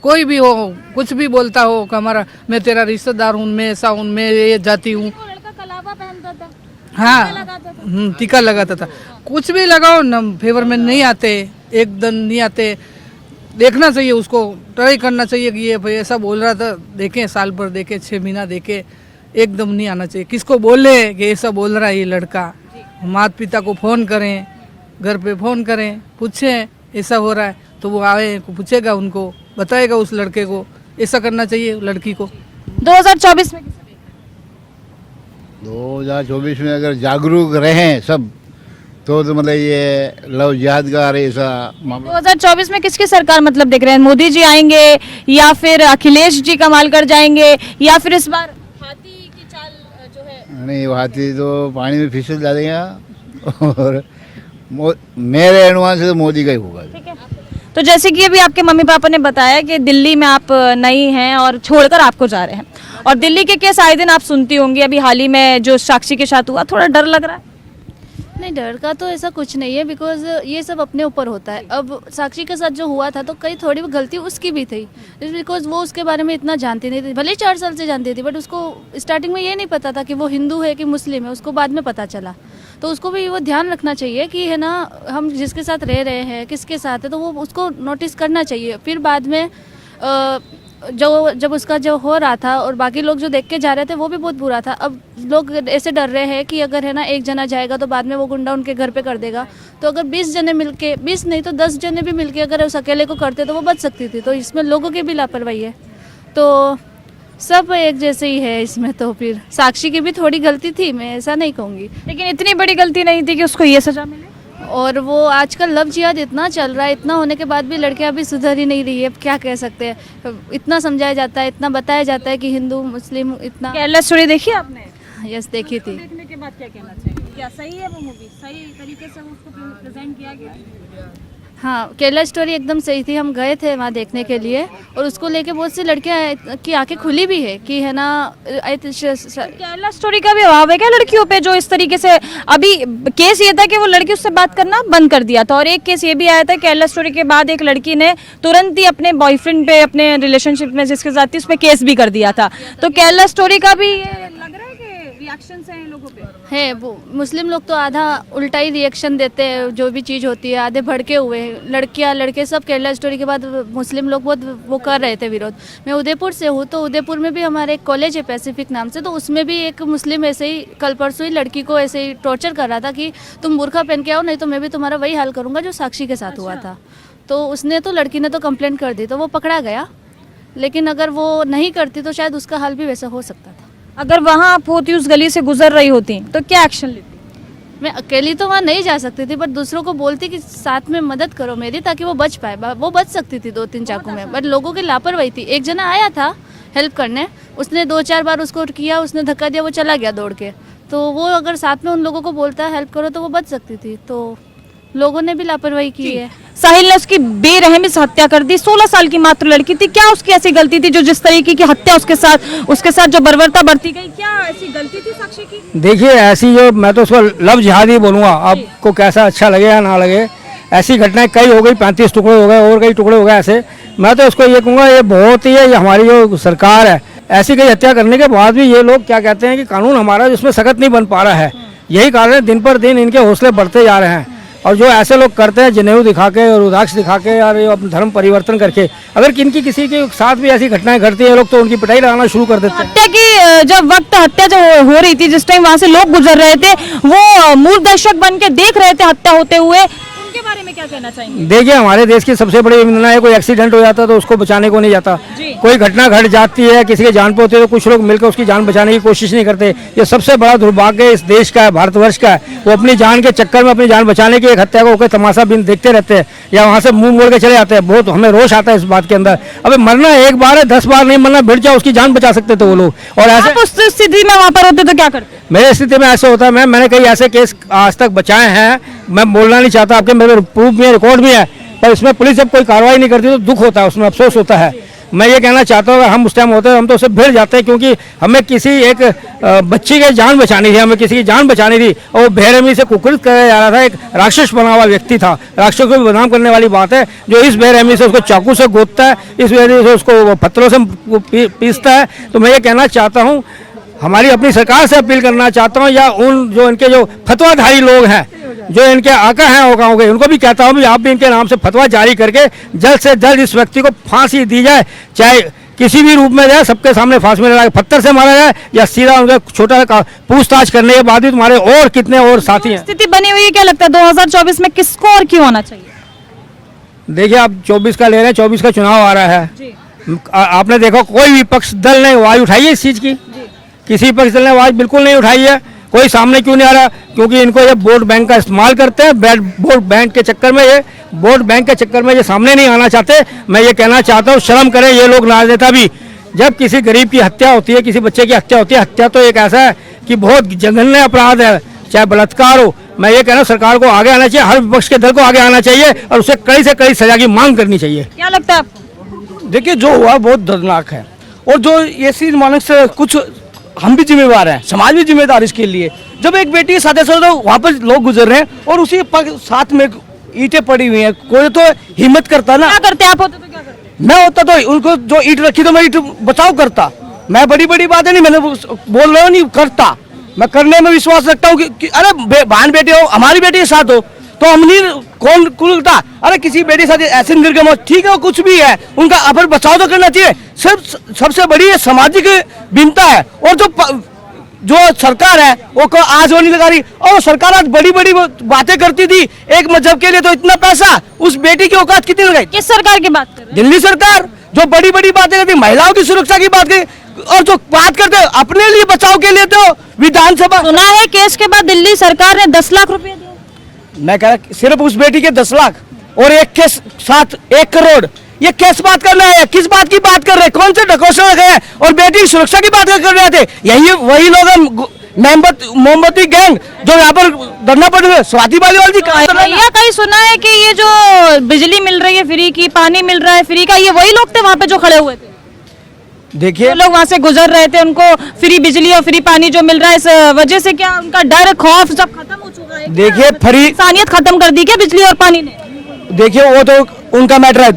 कोई भी हो, कुछ भी बोलता हो कि हमारा मैं तेरा रिश्तेदार हूँ, मैं ऐसा हूँ, मैं ये जाती हूँ। लड़का कलावा पहनता था, हाँ टीका लगाता था, कुछ भी लगाओ न फेवर में नहीं आते, एकदम नहीं आते। देखना चाहिए उसको, ट्राई करना चाहिए कि ये भाई ऐसा बोल रहा था, देखें साल भर देखें, 6 महीना देखें, एकदम नहीं आना चाहिए। किसको बोले कि ऐसा बोल रहा है ये लड़का, माता पिता को फ़ोन करें, घर पे फ़ोन करें, पूछें ऐसा हो रहा है तो वो आए, पूछेगा, उनको बताएगा उस लड़के को। ऐसा करना चाहिए लड़की को। 2024 में 2024 में अगर जागरूक रहें सब तो मतलब ये लव जिहाद का ऐसा मामला। 2024 में किसकी सरकार मतलब देख रहे हैं? मोदी जी आएंगे या फिर अखिलेश जी कमाल कर जाएंगे या फिर इस बार हाथी की चाल जो है? नहीं, वो हाथी तो पानी में फिसल जाएगा और मेरे अनुमान से तो मोदी का ही होगा। ठीक है, तो जैसे कि अभी आपके मम्मी पापा ने बताया कि दिल्ली में आप नई हैं और छोड़कर आपको जा रहे हैं, और दिल्ली के केस आए दिन आप सुनती होंगी, अभी हाल ही में जो साक्षी के साथ हुआ, थोड़ा डर लग रहा है? नहीं, डर का तो ऐसा कुछ नहीं है, बिकॉज ये सब अपने ऊपर होता है। अब साक्षी के साथ जो हुआ था तो कई थोड़ी गलती उसकी भी थी, बिकॉज वो उसके बारे में इतना जानती नहीं थी, भले ही 4 साल से जानती थी, बट उसको स्टार्टिंग में ये नहीं पता था कि वो हिंदू है कि मुस्लिम है, उसको बाद में पता चला। तो उसको भी वो ध्यान रखना चाहिए कि है ना, हम जिसके साथ रह रहे हैं, किसके साथ है, तो वो उसको नोटिस करना चाहिए। फिर बाद में जब उसका जो हो रहा था और बाकी लोग जो देख के जा रहे थे वो भी बहुत बुरा था। अब लोग ऐसे डर रहे हैं कि अगर है ना एक जना जाएगा तो बाद में वो गुंडा उनके घर पे कर देगा। तो अगर 20 जने मिलके, 20 नहीं तो 10 जने भी मिलके अगर उस अकेले को करते तो वो बच सकती थी। तो इसमें लोगों की भी लापरवाही है, तो सब एक जैसे ही है इसमें। तो फिर साक्षी की भी थोड़ी गलती थी, मैं ऐसा नहीं कहूँगी, लेकिन इतनी बड़ी गलती नहीं थी कि उसको ये सजा मिले। और वो आजकल लव जिहाद इतना चल रहा है, इतना होने के बाद भी लड़कियां अभी सुधर ही नहीं रही है। अब क्या कह सकते हैं, इतना समझाया जाता है, इतना बताया जाता है कि हिंदू मुस्लिम इतना। केरला स्टोरी देखी आपने? यस, देखी थी। देखने के बाद क्या कहना चाहिए, क्या सही है वो मूवी, सही तरीके से उसको प्रेजेंट किया गया? हाँ, केरला स्टोरी एकदम सही थी। हम गए थे वहाँ देखने के लिए और उसको लेके बहुत सी लड़कियाँ की आंखें खुली भी है कि है ना। केरला स्टोरी का भी अभाव है क्या लड़कियों पे, जो इस तरीके से? अभी केस ये था कि वो लड़की उससे बात करना बंद कर दिया था, और एक केस ये भी आया था केरला स्टोरी के बाद एक लड़की ने तुरंत ही अपने बॉयफ्रेंड पे, अपने रिलेशनशिप में जिसके साथ थी, उस पर केस भी कर दिया था। तो केरला स्टोरी का भी ये लग रहा है कि रिएक्शन है लोगों पे है। वो मुस्लिम लोग तो आधा उल्टा ही रिएक्शन देते हैं, जो भी चीज़ होती है आधे भड़के हुए हैं। लड़कियां लड़के सब केरला स्टोरी के बाद मुस्लिम लोग बहुत वो कर रहे थे विरोध। मैं उदयपुर से हूँ, तो उदयपुर में भी हमारे एक कॉलेज है पैसिफिक नाम से, तो उसमें भी एक मुस्लिम ऐसे ही कल परसों ही लड़की को ऐसे ही टॉर्चर कर रहा था कि तुम बुर्का पहन के आओ, नहीं तो मैं भी तुम्हारा वही हाल करूँगा जो साक्षी के साथ हुआ था। तो उसने तो लड़की ने तो कंप्लेंट कर दी, तो वो पकड़ा गया। लेकिन अगर वो नहीं करती तो शायद उसका हाल भी वैसा हो सकता था। अगर वहाँ आप होती, उस गली से गुजर रही होती, तो क्या एक्शन लेती? मैं अकेली तो वहाँ नहीं जा सकती थी, बट दूसरों को बोलती कि साथ में मदद करो मेरी, ताकि वो बच पाए। वो बच सकती थी 2-3 चाकू में, बट लोगों की लापरवाही थी। एक जना आया था हेल्प करने, उसने 2-4 बार उसको किया, उसने धक्का दिया, वो चला गया दौड़ के। तो वो अगर साथ में उन लोगों को बोलता है हेल्प करो तो वो बच सकती थी। तो लोगों ने भी लापरवाही की है। साहिल ने उसकी बेरहमी से हत्या कर दी। 16 साल की मात्र लड़की थी, क्या उसकी ऐसी गलती थी जो जिस तरीके की हत्या उसके साथ जो बर्बरता बरती गई, क्या ऐसी गलती थी साक्षी की? देखिए, ऐसी जो, मैं तो उसको लव जिहाद ही बोलूँगा, आपको कैसा अच्छा लगे या ना लगे, ऐसी घटनाएं कई हो गई, 35 टुकड़े हो गए और कई टुकड़े हो गए ऐसे। मैं तो इसको ये कहूँगा, ये बहुत ही ये हमारी जो सरकार है, ऐसी कई हत्या करने के बाद भी ये लोग क्या कहते हैं कि कानून हमारा जिसमें सख्त नहीं बन पा रहा है। यही कारण है, दिन पर दिन इनके हौसले बढ़ते जा रहे हैं। और जो ऐसे लोग करते हैं जनेऊ दिखा के और रुद्राक्ष दिखा के और अपना धर्म परिवर्तन करके, अगर किनकी किसी के साथ भी ऐसी घटनाएं घटती है, लोग तो उनकी पिटाई लगाना शुरू कर देते हैं। हत्या की जब वक्त हत्या जो हो रही थी, जिस टाइम वहाँ से लोग गुजर रहे थे, वो मूल दर्शक बन के देख रहे थे हत्या होते हुए, उनके बारे में क्या कहना चाहेंगे? देखिए, हमारे देश की सबसे बड़ी विडंबना है, कोई एक्सीडेंट हो जाता तो उसको बचाने को नहीं जाता, कोई घटना घट जाती है, किसी की जान पे होती है तो कुछ लोग मिलकर उसकी जान बचाने की कोशिश नहीं करते। ये सबसे बड़ा दुर्भाग्य इस देश का है, भारतवर्ष का है। वो अपनी जान के चक्कर में, अपनी जान बचाने की एक हत्या को होकर तमाशा बिन देखते रहते हैं या वहाँ से मुंह मोड़ के चले जाते हैं। बहुत हमें रोष आता है इस बात के अंदर। अबे मरना एक बार है, 10 बार नहीं मरना, भिड़ जाओ, उसकी जान बचा सकते थे वो लोग। और ऐसे उस स्थिति में वहाँ पर होते तो क्या करते? मेरे स्थिति में ऐसे होता है, मैंने कई ऐसे केस आज तक बचाए हैं, मैं बोलना नहीं चाहता, आपके मेरे प्रूफ भी है, रिकॉर्ड भी है, पर इसमें पुलिस जब कोई कार्रवाई नहीं करती तो दुख होता है, उसमें अफसोस होता है। मैं ये कहना चाहता हूँ, अगर हम उस टाइम होते हम तो उससे भिड़ जाते हैं, क्योंकि हमें किसी एक बच्ची की जान बचानी थी, हमें किसी की जान बचानी थी, और वो बेरहमी से कुकृत कराया जा रहा था। एक राक्षस बना हुआ व्यक्ति था। राक्षस को भी बदनाम करने वाली बात है, जो इस बेरहमी से उसको चाकू से गोदता है, इस बेरहमी से उसको पत्थरों से पीसता है। तो मैं ये कहना चाहता हूँ, हमारी अपनी सरकार से अपील करना चाहता हूँ, या उन जो इनके जो फतवाधारी लोग हैं, जो इनके आका हैं हो गाँव के, उनको भी कहता हूँ भी आप भी इनके नाम से फतवा जारी करके जल्द से जल्द इस व्यक्ति को फांसी दी जाए, चाहे किसी भी रूप में जाए, सबके सामने फांसी में लगा, पत्थर से मारा जाए या सीधा उनका छोटा सा पूछताछ करने के बाद भी तुम्हारे और कितने और साथी हैं। स्थिति बनी हुई है, क्या लगता है 2024 में किसको और क्यों आना चाहिए? देखिए, आप 24 का ले रहे हैं, 24 का चुनाव आ रहा है। आपने देखो, कोई विपक्ष दल ने आवाज उठाई है इस चीज की? किसी विपक्ष दल ने आवाज बिल्कुल नहीं उठाई है। कोई सामने क्यों नहीं आ रहा? क्योंकि इनको ये वोट बैंक का इस्तेमाल करते हैं, वोट बैंक के चक्कर में, ये वोट बैंक के चक्कर में ये सामने नहीं आना चाहते। मैं ये कहना चाहता हूँ, शर्म करें ये लोग राजनेता भी। जब किसी गरीब की हत्या होती है, किसी बच्चे की हत्या होती है, हत्या तो एक ऐसा है कि बहुत जघन्य अपराध है, चाहे बलात्कार हो। मैं ये कह रहा हूँ, सरकार को आगे आना चाहिए, हर विपक्ष के दल को आगे आना चाहिए और उसे कड़ी से कड़ी सजा की मांग करनी चाहिए। क्या लगता है आपको? देखिए, जो हुआ बहुत दर्दनाक है, और जो ऐसी मानक से कुछ हम भी जिम्मेवार हैं, समाज भी जिम्मेदार इसके लिए। जब एक बेटी के साथ ऐसा होता है, वहाँ पर लोग गुजर रहे हैं और उसी साथ में ईंटें पड़ी हुई हैं, कोई तो हिम्मत करता ना। क्या करते आप होते तो क्या करते? मैं होता तो उनको जो ईंट रखी तो मैं ईंट बचाव करता। मैं बड़ी बड़ी बातें नहीं, मैंने बोल रहा हूँ नहीं करता, मैं करने में विश्वास रखता हूँ कि अरे बहन बेटी हो, हमारी बेटी के साथ हो तो हम नहीं कौन कुलता। अरे किसी बेटी के साथ ऐसे निर्गम हो, ठीक है वो कुछ भी है, उनका अपन बचाव तो करना चाहिए। सबसे बड़ी सामाजिक भिन्नता है। और जो सरकार है वो को आज वो नहीं लगा रही, और सरकार आज बड़ी बड़ी बातें करती थी एक मजहब के लिए, तो इतना पैसा उस बेटी की औकात कितनी लगाई? किस सरकार की बात कर रहे हैं? दिल्ली सरकार जो बड़ी बड़ी बातें करती, महिलाओं की सुरक्षा की बात करती, और जो बात करते अपने लिए बचाव के लिए तो विधानसभा। सुना है केस के बाद दिल्ली सरकार ने 10 लाख रुपए दिए। मैं कह रहा सिर्फ उस बेटी के 10 लाख और एक के साथ 1 करोड़, ये किस बात करना है? किस बात की बात कर रहे हैं? कौन से ढकोसले लगे हैं और बेटी की सुरक्षा की बात कर रहे थे? यही वही लोग हैं मोमबत्ती गैंग जो यहाँ पर धरना पड़ रहे। स्वाति बालीवाल जी भैया कहीं सुना है कि ये जो बिजली मिल रही है फ्री की, पानी मिल रहा है फ्री का, ये वही लोग थे वहाँ पे जो खड़े हुए थे? देखिए लोग वहाँ से गुजर रहे थे, उनको फ्री बिजली और फ्री पानी जो मिल रहा है, इस वजह से क्या उनका डर खौफ सब खत्म हो चुका है? देखिए फ्री इंसानियत खत्म कर दी क्या बिजली और पानी ने? देखिए वो तो उनका मैटर है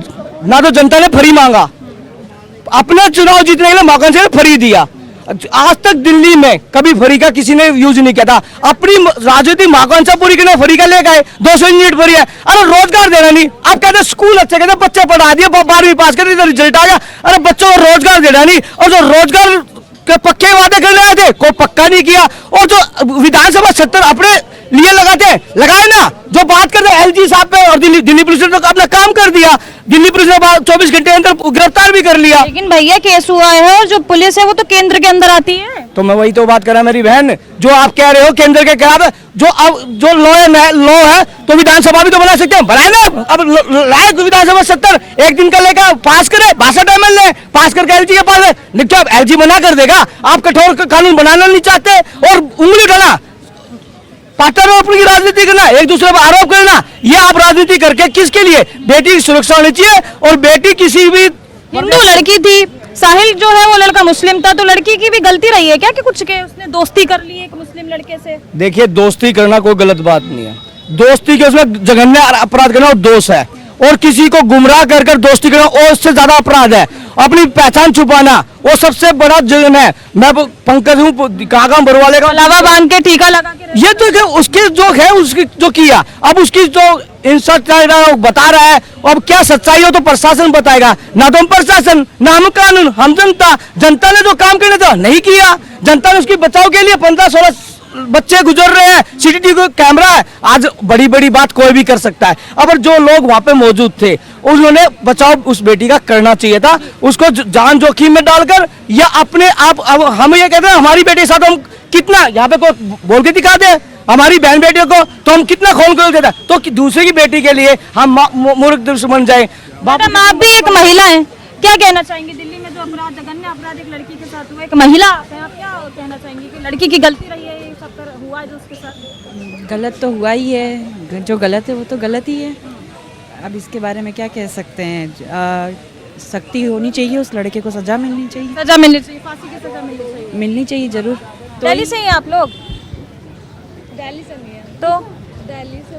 ना, तो जनता ने फ्री मांगा, अपना चुनाव जीतने के लिए मौका से फ्री दिया। आज तक दिल्ली में कभी फ्री का किसी ने यूज नहीं किया था। अपनी राजनीतिक महत्वाकांक्षा पूरी करने फ्री का लेकर आए, 200 यूनिट फ्री है। अरे रोजगार देना नहीं, आप कहते स्कूल अच्छे, कहते बच्चे पढ़ा दिए, 12वीं पास कर दी, रिजल्ट आ गया। अरे बच्चों को रोजगार देना नहीं, और जो रोजगार के पक्के वादे करने आए थे कोई पक्का नहीं किया। और जो विधानसभा 70 अपने लिए लगाए ना, जो बात करते एलजी साहब पे, और दिल्ली पुलिस ने तो अपना काम कर दिया। दिल्ली पुलिस ने 24 घंटे अंदर गिरफ्तार भी कर लिया। लेकिन भैया केस हुआ है और जो पुलिस है वो तो केंद्र के अंदर आती है। तो मैं वही तो बात कर रहा मेरी बहन, जो आप कह रहे हो केंद्र के खिलाफ, जो लॉ है तो विधानसभा भी तो बना सकते हैं, बनाए ना। अब लाए विधानसभा 70 एक दिन का लेकर पास करे, 62 MLA पास करके एलजी के पास है, तो अब एलजी मना कर देगा। आप कठोर कानून बनाना नहीं चाहते और उंगली उठाना, पार्टनर की राजनीति करना, एक दूसरे पर आरोप करना, ये आप राजनीति करके किसके लिए? बेटी की सुरक्षा होनी चाहिए। और बेटी किसी भी हिंदू लड़की थी, साहिल जो है वो लड़का मुस्लिम था, तो लड़की की भी गलती रही है क्या कि कुछ के उसने दोस्ती कर ली एक मुस्लिम लड़के से? देखिए दोस्ती करना कोई गलत बात नहीं है, दोस्ती के उसमें जघन्य अपराध करना और दोष है, और किसी को गुमराह कर दोस्ती करना और उससे ज्यादा अपराध है। अपनी पहचान छुपाना वो सबसे बड़ा जुर्म है। मैं पंकज हूँ, काका बरवाले का लावा बांध के टीका लगा के, ये तो उसके जो है उसकी जो किया, अब उसकी जो इंसल्ट बता रहा है, अब क्या सच्चाई हो तो प्रशासन बताएगा, ना तो हम प्रशासन ना हम कानून, हम जनता ने जो काम करने था नहीं किया। जनता ने उसकी बचाव के लिए 15-16 बच्चे गुजर रहे हैं, सीसीटीवी कैमरा है, आज बड़ी बड़ी बात कोई भी कर सकता है। अब जो लोग वहाँ पे मौजूद थे उन्होंने बचाव उस बेटी का करना चाहिए था, उसको जान जोखिम में डालकर, या अपने आप। अब हम ये कहते हैं हमारी बेटी के साथ हम कितना यहाँ पे कोई बोल के दिखा दे हमारी बहन बेटियों को, तो हम कितना खोल कर देता, तो दूसरे की बेटी के लिए हम मूर्ख दुश्मन जाए। मैडम आप भी एक महिला है, क्या कहना चाहेंगे? दिल्ली में जो अपराध, जघन्य अपराध एक लड़की के साथ हुआ, एक महिला है, आप क्या कहना चाहेंगे कि लड़की की गलती रही है, ये सब हुआ है जो उसके साथ? गलत तो हुआ ही है, जो गलत है वो तो गलत ही है। अब इसके बारे में क्या कह सकते हैं? सख्ती होनी चाहिए, उस लड़के को सजा मिलनी चाहिए, सजा मिलनी चाहिए, फांसी की सजा मिलनी चाहिए जरूर। तो दिल्ली से ही आप लोग? दिल्ली से नहीं है तो दिल्ली से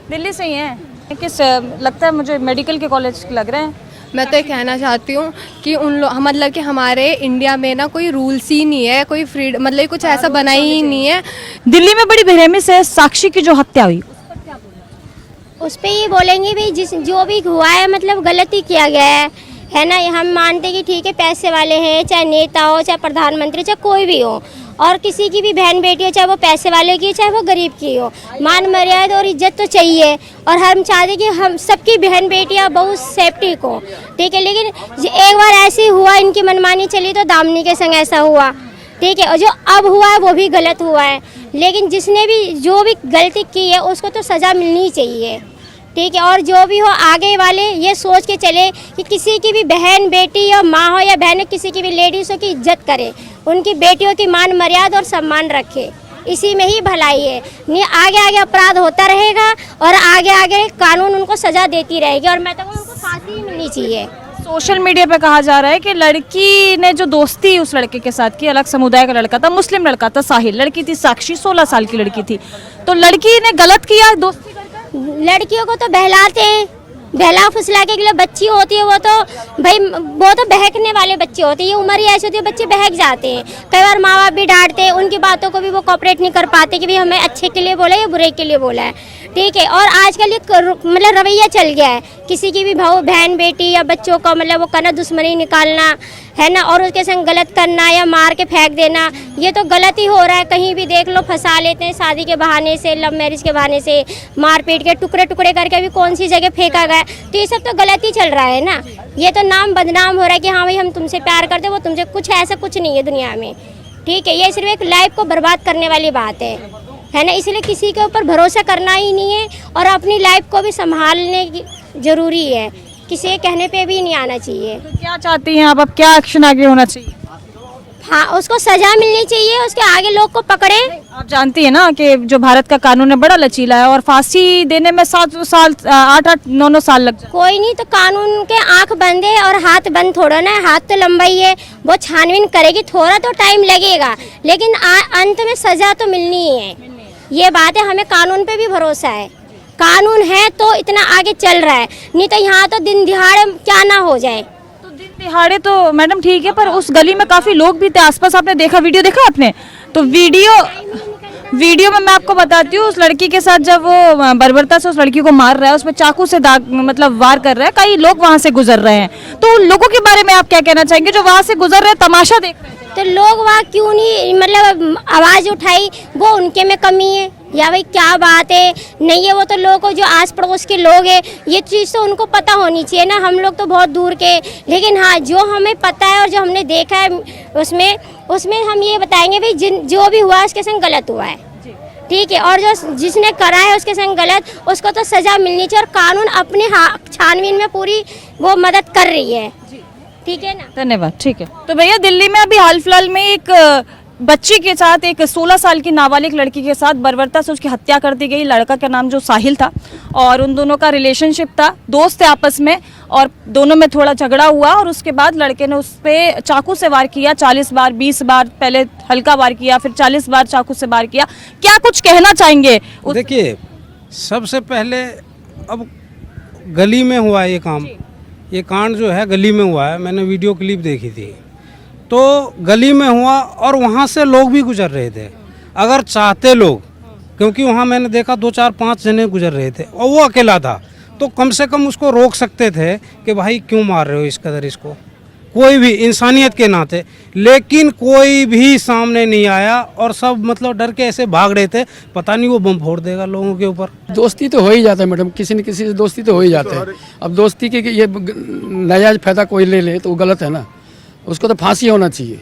दिल्ली से ही हैं। किस लगता है मुझे मेडिकल के कॉलेज लग रहे हैं। मैं तो ये कहना चाहती हूँ कि मतलब कि हमारे इंडिया में ना कोई रूल्स ही नहीं है, कोई फ्रीडम, मतलब कुछ ऐसा बना ही नहीं है। दिल्ली में बड़ी बेरहमी से साक्षी की जो हत्या हुई, उस पर ये बोलेंगे भी जो भी हुआ है मतलब गलती किया गया है ना। हम मानते हैं कि ठीक है पैसे वाले हैं, चाहे नेता हो, चाहे प्रधानमंत्री, चाहे कोई भी हो, और किसी की भी बहन बेटी हो, चाहे वो पैसे वाले की हो, चाहे वो गरीब की हो, मान मर्यादा और इज्जत तो चाहिए। और हम चाहते कि हम सबकी बहन बेटियां बहुत सेफ्टी को, ठीक है। लेकिन एक बार ऐसे हुआ, इनकी मनमानी चली तो दामिनी के संग ऐसा हुआ, ठीक है। और जो अब हुआ है वो भी गलत हुआ है, लेकिन जिसने भी जो भी गलती की है उसको तो सज़ा मिलनी चाहिए, ठीक है। और जो भी हो आगे वाले ये सोच के चले कि किसी की भी बहन बेटी या माँ हो या बहन, किसी की भी लेडीज़ हो की इज्जत करे, उनकी बेटियों की मान मर्यादा और सम्मान रखे, इसी में ही भलाई है। नहीं आगे आगे अपराध होता रहेगा और आगे आगे कानून उनको सज़ा देती रहेगी, और मैं तो उनको फांसी ही मिलनी चाहिए। सोशल मीडिया पे कहा जा रहा है कि लड़की ने जो दोस्ती उस लड़के के साथ की, अलग समुदाय का लड़का था, मुस्लिम लड़का था साहिल, लड़की थी साक्षी, 16 साल की लड़की थी, तो लड़की ने गलत किया दोस्ती करके? लड़कियों को तो बहलाते हैं, बहला फुसला के लिए बच्ची होती है, वो तो भाई वो तो बहकने वाले बच्चे होते हैं, ये उम्र ही ऐसी होती है बच्चे बहक जाते हैं। कई बार माँ बाप भी डांटते हैं, उनकी बातों को भी वो कोऑपरेट नहीं कर पाते कि भाई हमें अच्छे के लिए बोला या बुरे के लिए बोला है, ठीक है। और आजकल ये मतलब रवैया चल गया है, किसी की भी भाव बहन बेटी या बच्चों को मतलब वो करना, दुश्मनी निकालना है ना, और उसके संग गलत करना या मार के फेंक देना, ये तो गलत ही हो रहा है। कहीं भी देख लो फंसा लेते हैं शादी के बहाने से, लव मैरिज के बहाने से, मार पीट के टुकड़े टुकड़े करके अभी कौन सी जगह फेंका गया, तो ये सब तो गलत ही चल रहा है ना। ये तो नाम बदनाम हो रहा है कि हाँ भाई हम तुमसे प्यार करते, वो तुमसे कुछ ऐसा कुछ नहीं है दुनिया में, ठीक है। ये सिर्फ एक लाइफ को बर्बाद करने वाली बात है ना। इसलिए किसी के ऊपर भरोसा करना ही नहीं है और अपनी लाइफ को भी संभालने की जरूरी है, किसी के कहने पे भी नहीं आना चाहिए। तो क्या चाहती हैं आप, अब क्या एक्शन आगे होना चाहिए? हाँ, उसको सजा मिलनी चाहिए, उसके आगे लोग को पकड़े। आप जानती है ना कि जो भारत का कानून है बड़ा लचीला है और फांसी देने में 7 साल 8-8 9 साल लग जाए। कोई नहीं, तो कानून के आंख बंद है और हाथ बंद थोड़ा ना है, हाथ तो लंबा ही है, वो छानबीन करेगी, थोड़ा तो टाइम लगेगा, लेकिन अंत में सजा तो मिलनी ही है। ये बात है, हमें कानून पे भी भरोसा है, कानून है तो इतना आगे चल रहा है, नहीं तो यहाँ तो दिन दिहाड़े क्या ना हो जाए। तो दिन दिहाड़े तो मैडम ठीक है, पर उस गली में काफी लोग भी थे आसपास, आपने देखा, वीडियो देखा आपने? तो वीडियो में मैं आपको बताती हूँ, उस लड़की के साथ जब वो बर्बरता से उस लड़की को मार रहा है, उसमें चाकू से दाग मतलब वार कर रहा है, कई लोग वहाँ से गुजर रहे हैं, तो उन लोगों के बारे में आप क्या कहना चाहेंगे जो वहाँ से गुजर रहे हैं, तमाशा देख रहे हैं? तो लोग वहाँ क्यों नहीं मतलब आवाज़ उठाई, वो उनके में कमी है या भाई क्या बात है? नहीं है, वो तो लोगों को जो आस पड़ोस के लोग हैं, ये चीज़ तो उनको पता होनी चाहिए ना, हम लोग तो बहुत दूर के। लेकिन हाँ, जो हमें पता है और जो हमने देखा है उसमें हम ये बताएंगे भाई जो भी हुआ उसके संग गलत हुआ है, ठीक है, और जो जिसने करा है उसके संग गलत, उसको तो सज़ा मिलनी चाहिए, और कानून अपने छानबीन में पूरी वो मदद कर रही है, ठीक है ना। धन्यवाद, ठीक है। तो भैया, दिल्ली में अभी हाल फिलहाल में एक बच्ची के साथ, एक 16 साल की नाबालिग लड़की के साथ बर्बरता से उसकी हत्या कर दी गई। लड़का का नाम जो साहिल था और उन दोनों का रिलेशनशिप था, दोस्त थे आपस में, और दोनों में थोड़ा झगड़ा हुआ और उसके बाद लड़के ने उस पर चाकू से वार किया 40 बार, 20 बार, पहले हल्का वार किया, फिर 40 बार चाकू से वार किया। क्या कुछ कहना चाहेंगे? देखिए, सबसे पहले अब गली में हुआ ये काम, ये कांड जो है गली में हुआ है, मैंने वीडियो क्लिप देखी थी, तो गली में हुआ और वहाँ से लोग भी गुजर रहे थे। अगर चाहते लोग, क्योंकि वहाँ मैंने देखा 2 4 5 जने गुजर रहे थे और वो अकेला था, तो कम से कम उसको रोक सकते थे कि भाई क्यों मार रहे हो इस कदर इसको, कोई भी इंसानियत के नाते। लेकिन कोई भी सामने नहीं आया और सब मतलब डर के ऐसे भाग रहे थे, पता नहीं वो बम फोड़ देगा लोगों के ऊपर। दोस्ती तो हो ही जाता है मैडम, किसी न किसी से दोस्ती तो हो ही जाता है। अब दोस्ती के ये नाजायज फायदा कोई ले ले तो वो गलत है ना, उसको तो फांसी होना चाहिए।